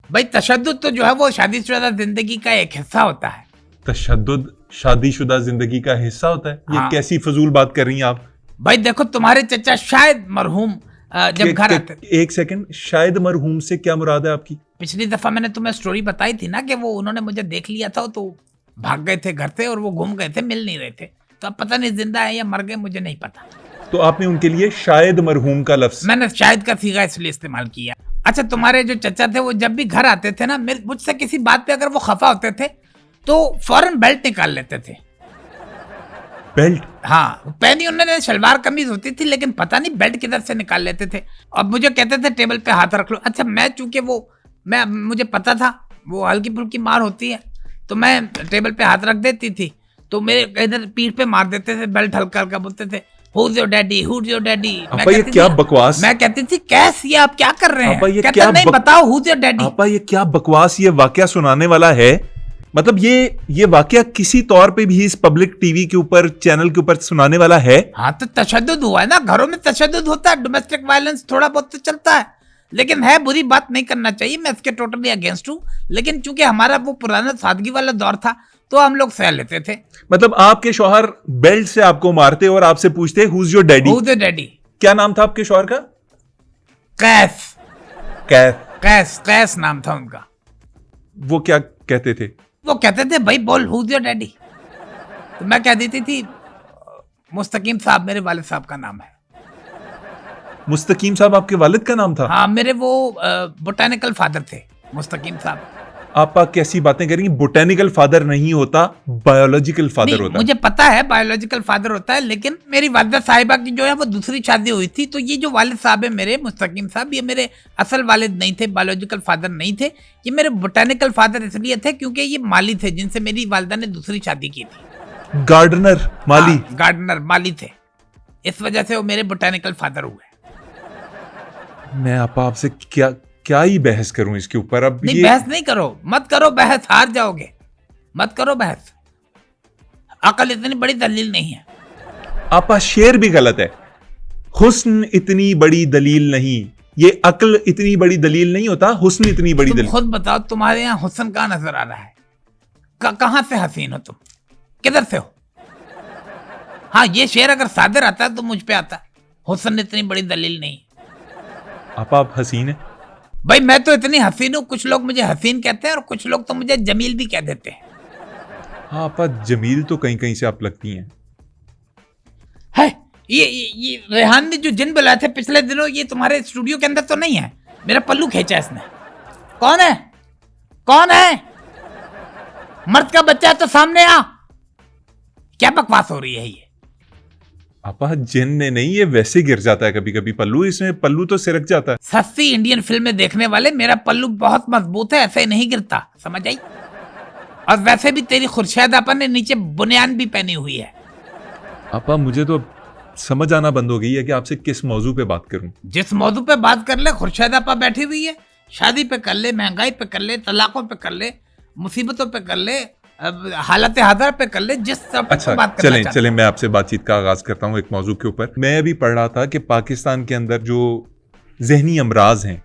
भाई तशद्दुद तो जो है वो शादीशुदा जिंदगी का एक हिस्सा होता है। तशद्दुद शादीशुदा जिंदगी का हिस्सा होता है? ये हाँ। कैसी फजूल बात कर रही हैं आप? भाई देखो तुम्हारे चचा शायद मरहूम जब घर आते, एक सेकंड, शायद मरहूम से क्या मुराद है आपकी? पिछली दफा मैंने तुम्हें स्टोरी बताई थी ना कि वो उन्होंने मुझे देख लिया था तो भाग गए थे घर से और वो घूम गए थे, मिल नहीं रहे थे। तो अब पता नहीं जिंदा है या मर गए, मुझे नहीं पता। तो आपने उनके लिए शायद मरहूम का लफ्ज? मैंने शायद का सीगा इसलिए इस्तेमाल किया। अच्छा, तुम्हारे जो चचा थे वो जब भी घर आते थे ना, मुझसे किसी बात पे अगर वो खफा होते थे तो फौरन बेल्ट निकाल लेते थे। बेल्ट? हाँ, पहनी उन्होंने शलवार कमीज होती थी, लेकिन पता नहीं बेल्ट किधर से निकाल लेते थे। और मुझे कहते थे टेबल पे हाथ रख लो। अच्छा, मैं चूंकि मुझे पता था वो हल्की फुल्की मार होती है, तो मैं टेबल पे हाथ रख देती थी, तो मेरे इधर पीठ पे मार देते थे, बेल्ट हल्का हल्का बोलते थे, Who's your daddy? Who's your daddy? ये क्या बकवास? मैं कहती थी कैस ये आप क्या कर रहे हैं? ये कहते क्या नहीं बताओ Who's your daddy? आपा ये क्या बकवास ये वाकया सुनाने वाला है? मतलब ये वाकया किसी तौर पे भी इस पब्लिक टीवी के ऊपर, चैनल के ऊपर सुनाने वाला है? हाँ, तो तशद्दुद हुआ है ना, घरों में तशद्दुद होता है, डोमेस्टिक वायलेंस थोड़ा बहुत तो चलता है, लेकिन है बुरी बात, नहीं करना चाहिए, मैं इसके टोटली अगेंस्ट हूँ। लेकिन चूंकि हमारा वो पुराना सादगी वाला दौर था तो हम लोग सह लेते थे। मतलब आपके शौहर बेल्ट से आपको मारते और आपसे पूछते Who's your daddy? Who's your daddy? क्या नाम था आपके शौहर का? कैस। कैस? कैस, कैस नाम था उनका। वो क्या कहते थे? वो कहते थे भाई बोल Who's your daddy? तो मैं कह देती थी मुस्तकीम साहब मेरे वालिद साहब का नाम है। मुस्तकीम साहब आपके वालिद का नाम था? हाँ, मेरे वो बोटेनिकल फादर थे मुस्तकीम साहब। आपा कैसी बातें करेंगी? बोटेनिकल फादर नहीं होता, बायोलॉजिकल फादर होता है। मुझे पता है बायोलॉजिकल फादर होता है, लेकिन मेरी वालिदा साहिबा की जो है वो दूसरी शादी हुई थी, तो ये जो वालिद साहब है मेरे मुस्तकीम साहब, ये मेरे असल वालिद नहीं थे, बायोलॉजिकल फादर नहीं थे, ये मेरे बोटेनिकल फादर इसलिए थे क्योंकि ये माली थे जिनसे मेरी वालिदा ने दूसरी शादी की थी। गार्डनर माली? गार्डनर माली थे, इस वजह से वो मेरे बोटेनिकल फादर हुए। मैं आपसे क्या ही बहस करूं इसके ऊपर? अब नहीं, बहस नहीं करो, मत करो बहस, हार जाओगे, मत करो बहस। अकल इतनी बड़ी दलील नहीं है। आपा शेर भी गलत है। हुस्न इतनी बड़ी दलील नहीं, ये अक्ल इतनी बड़ी दलील नहीं होता, हुस्न इतनी बड़ी दलील। खुद बताओ तुम्हारे यहाँ हुस्न कहाँ नजर आ रहा है? कहां से हसीन हो तुम? किधर से हो? हाँ, ये शेर अगर सादर आता है तो मुझ पे आता है, हुस्न इतनी बड़ी दलील नहीं। आप हसीन है भाई, मैं तो इतनी हसीन हूं, कुछ लोग मुझे हसीन कहते हैं और कुछ लोग तो मुझे जमील भी कह देते हैं। हाँ आपा, जमील तो कहीं कहीं से आप लगती हैं। है ये रेहान ने जो जिन बुलाए थे पिछले दिनों, ये तुम्हारे स्टूडियो के अंदर तो नहीं है? मेरा पल्लू खींचा इसने। कौन है? कौन है? मर्द का बच्चा है तो सामने आ। क्या बकवास हो रही है ये? आपा, जिन ने नहीं, ये वैसे गिर जाता है कभी कभी पल्लू, इसमें पल्लू तो सिरक जाता है। सस्ती इंडियन फिल्में देखने वाले, मेरा पल्लू बहुत मजबूत है, ऐसे नहीं गिरता, समझ आई? और वैसे भी तेरी खुर्शेद आपा ने नीचे बुनियान भी पहनी हुई है। आपा, मुझे तो समझ आना बंद हो गई है कि आपसे किस मौजू पे बात करूं। जिस मौजू पे बात कर ले, खुर्शेद आपा बैठी हुई है, शादी पे कर ले, महंगाई पे कर ले, तलाकों पे कर ले, मुसीबतों पे कर ले, हालत हादर पे कर ले, जिस सब अच्छा, बात करना चलें मैं आपसे बातचीत का आगाज करता हूं एक मौजू के ऊपर। मैं अभी पढ़ रहा था कि पाकिस्तान के अंदर जो जहनी अमराज हैं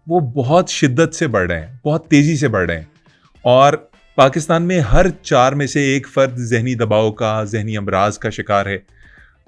वो बहुत शिद्दत से बढ़ रहे हैं, बहुत तेजी से बढ़ रहे हैं, और पाकिस्तान में हर 4 में से एक फर्द जहनी दबाव का, जहनी अमराज का शिकार है।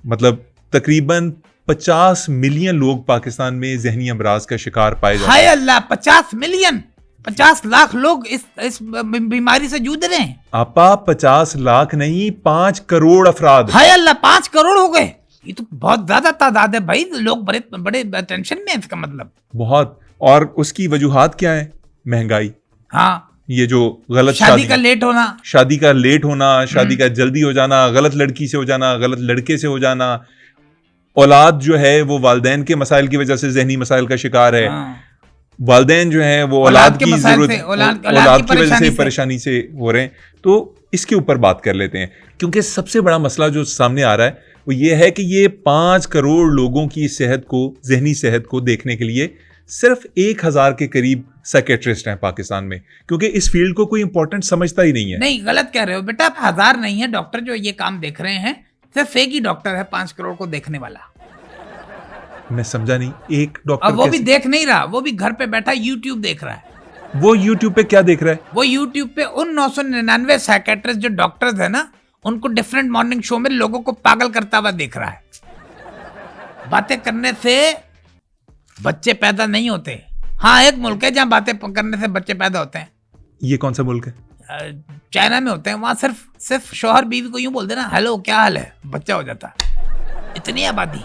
मतलब तकरीबन 50 मिलियन लोग पाकिस्तान में जहनी अमराज का शिकार पाए जाते हैं। हाय अल्लाह, 50 मिलियन, 50 लाख लोग इस बीमारी से जूझ रहे हैं। आपा, 50 लाख नहीं, 5 करोड़ अफराद। हाय अल्लाह, 5 करोड़ हो गए। ये तो बहुत ज्यादा तादाद है भाई, लोग बड़े बड़े टेंशन में है इसका मतलब। बहुत। और उसकी वजूहात क्या है? महंगाई। हाँ, ये जो गलत शादी का लेट होना, शादी का जल्दी हो जाना, गलत लड़की से हो जाना, गलत लड़के से हो जाना, औलाद जो है वो वालिदैन के मसाइल की वजह से जहनी मसाइल का शिकार है। हाँ। वालिदैन जो है वो औलाद की जरूरत, औलाद की वजह से परेशानी से हो रहे हैं। तो इसके ऊपर बात कर लेते हैं, क्योंकि सबसे बड़ा मसला जो सामने आ रहा है वो ये है कि ये 5 करोड़ लोगों की सेहत को, जहनी सेहत को देखने के लिए सिर्फ 1000 के करीब साइकेट्रिस्ट हैं पाकिस्तान में, क्योंकि इस फील्ड को कोई इंपॉर्टेंट समझता ही नहीं है। नहीं, गलत कह रहे हो बेटा, 1000 नहीं है डॉक्टर जो ये काम देख रहे हैं, सिर्फ एक ही डॉक्टर है 5 करोड़ को देखने वाला। मैं समझा नहीं, एक डॉक्टर? अब वो भी देख नहीं रहा, वो भी घर पे बैठा यूट्यूब देख रहा है। वो यूट्यूब पे क्या देख रहा है? वो यूट्यूब पे उन 999 साइकेट्रिस्ट जो डॉक्टर्स है ना, उनको डिफरेंट मॉर्निंग शो में लोगों को पागल करता हुआ देख रहा है। बातें करने से बच्चे पैदा नहीं होते। हाँ, एक मुल्क है जहाँ बातें करने से बच्चे पैदा होते हैं। ये कौन सा मुल्क है? चाइना में होते हैं। वहाँ सिर्फ शौहर बीवी को यूं बोल देना, हेलो क्या हाल है, बच्चा हो जाता है। इतनी आबादी।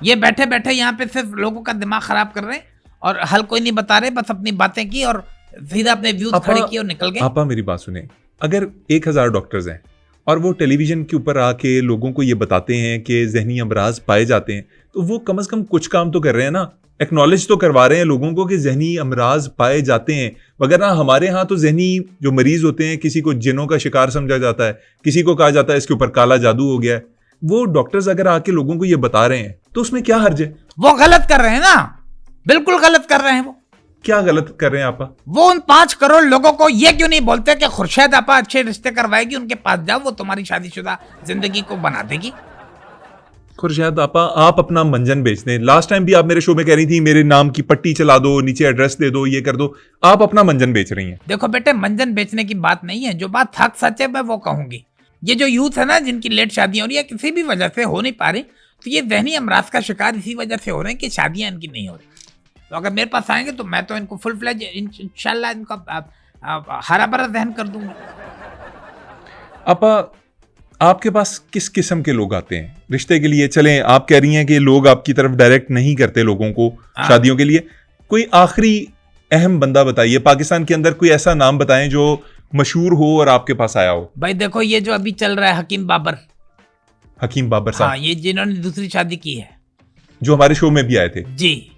ये बैठे बैठे यहाँ पे सिर्फ लोगों का दिमाग खराब कर रहे हैं और हल कोई नहीं बता रहे, बस अपनी बातें की और सीधा अपने व्यूज खड़े किए और निकल गए। आपा मेरी बात सुने, अगर 1000 डॉक्टर्स हैं और वो टेलीविजन के ऊपर आके लोगों को ये बताते हैं कि जहनी अमराज पाए जाते हैं, तो वो कम से कम कुछ काम तो कर रहे हैं ना, एक्नॉलेज तो करवा रहे हैं लोगों को कि जहनी अमराज पाए जाते हैं। वगैरह हमारे यहाँ तो जहनी जो मरीज होते हैं, किसी को जिनों का शिकार समझा जाता है, किसी को कहा जाता है इसके ऊपर काला जादू हो गया है। वो डॉक्टर्स अगर आके लोगों को ये बता रहे हैं तो उसमें क्या हर्ज है? वो गलत कर रहे हैं ना, बिल्कुल गलत कर रहे हैं। वो क्या गलत कर रहे हैं आपा? वो उन 5 करोड़ लोगों को ये क्यों नहीं बोलते कि खुर्शीद आपा अच्छे रिश्ते करवाएगी, उनके पास जाओ, वो तुम्हारी शादीशुदा जिंदगी को बना देगी। खुर्शीद आपा, आप अपना मंजन बेच दें। लास्ट टाइम भी आप मेरे शो में कह रही थी मेरे नाम की पट्टी चला दो, नीचे एड्रेस दे दो, ये कर दो। आप अपना मंजन बेच रही हैं। देखो बेटे, मंजन बेचने की बात नहीं है, जो बात हक सच है मैं वो कहूंगी। ये जो यूथ है ना, जिनकी लेट शादियां हो रही है, किसी भी वजह से हो नहीं पा रही, तो ये जहनी अमराज का शिकार इसी वजह से हो रहे हैं कि शादियां इनकी नहीं हो रही। तो अगर मेरे पास आएंगे तो मैं तो इनको फुल फ्लेज इंशाल्लाह इनका हरा भरा दहन कर दूंगा। आपा, आपके पास किस किस्म के लोग आते हैं रिश्ते के लिए? चलें, आप कह रही हैं कि लोग आपकी तरफ डायरेक्ट नहीं करते लोगों को शादियों के लिए। कोई आखिरी अहम बंदा बताइए पाकिस्तान के अंदर, कोई ऐसा नाम बताएं जो मशहूर हो और आपके पास आया हो। भाई देखो, ये जो अभी चल रहा है हकीम बाबर। हकीम बाबर साहब? हाँ, ये जिन्होंने दूसरी शादी की है, जो हमारे शो में भी आए थे। जी।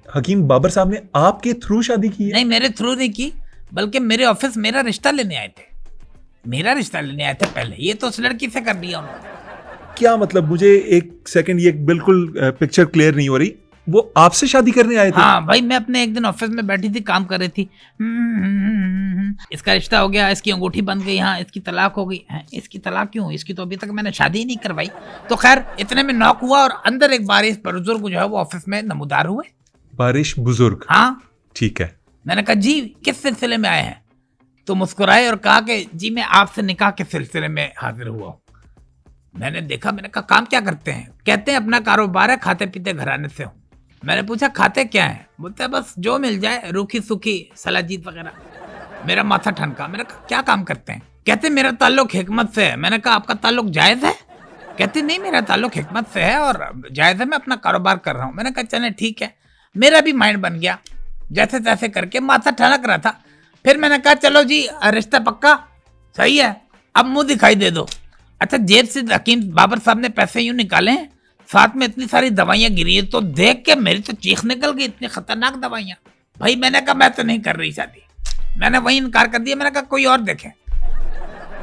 हकीम बाबर साहब ने आपके थ्रू शादी की है? नहीं, मेरे थ्रू नहीं की, बल्कि मेरे ऑफिस मेरा रिश्ता लेने आए थे। मेरा रिश्ता लेने आए थे पहले, ये तो उस लड़की से कर दिया उन्होंने। क्या मतलब? मुझे एक सेकंड, ये बिल्कुल पिक्चर क्लियर नहीं हो रही। वो आपसे शादी करने आए थे? हाँ भाई, मैं अपने एक दिन ऑफिस में बैठी थी, काम कर रही थी। इसका रिश्ता हो गया, इसकी अंगूठी बन गई, हाँ इसकी तलाक हो गई। है, इसकी तलाक क्यों? इसकी तो अभी तक मैंने शादी ही नहीं करवाई। तो खैर, इतने में नॉक हुआ और अंदर एक बारिश बुजुर्ग जो है वो ऑफिस में नमूदार हुए। बारिश बुजुर्ग? हाँ ठीक है। मैंने कहा जी किस सिलसिले में आए हैं? तो मुस्कुराए और कहा कि जी मैं आपसे निकाह के सिलसिले में हाजिर हुआ हूँ। मैंने देखा, मैंने कहा काम क्या करते हैं? कहते हैं अपना कारोबार है, खाते पीते घराने से हूँ। मैंने पूछा खाते क्या है? बोलते हैं बस जो मिल जाए, रूखी सूखी सलाजीत वगैरह। मेरा माथा ठनका। मैंने कहा क्या काम करते हैं? कहते मेरा ताल्लुक हिकमत से है। मैंने कहा आपका ताल्लुक जायज़ है? कहते नहीं, मेरा ताल्लुक हिकमत से है और जायज़ है, मैं अपना कारोबार कर रहा हूँ। मैंने कहा चले ठीक है। मेरा भी माइंड बन गया, जैसे तैसे करके माथा ठनक रहा था। फिर मैंने कहा चलो जी, रिश्ता पक्का, सही है, अब मुंह दिखाई दे दो। अच्छा, जेब से हकीम बाबर साहब ने पैसे यूं निकाले हैं, साथ में इतनी सारी दवाइयां गिरी है, तो देख के मेरी तो चीख निकल गई, इतनी खतरनाक दवाइयां। भाई मैंने कहा मैं तो नहीं कर रही शादी। मैंने वही इनकार कर दिया। मैंने कहा कोई और देखें।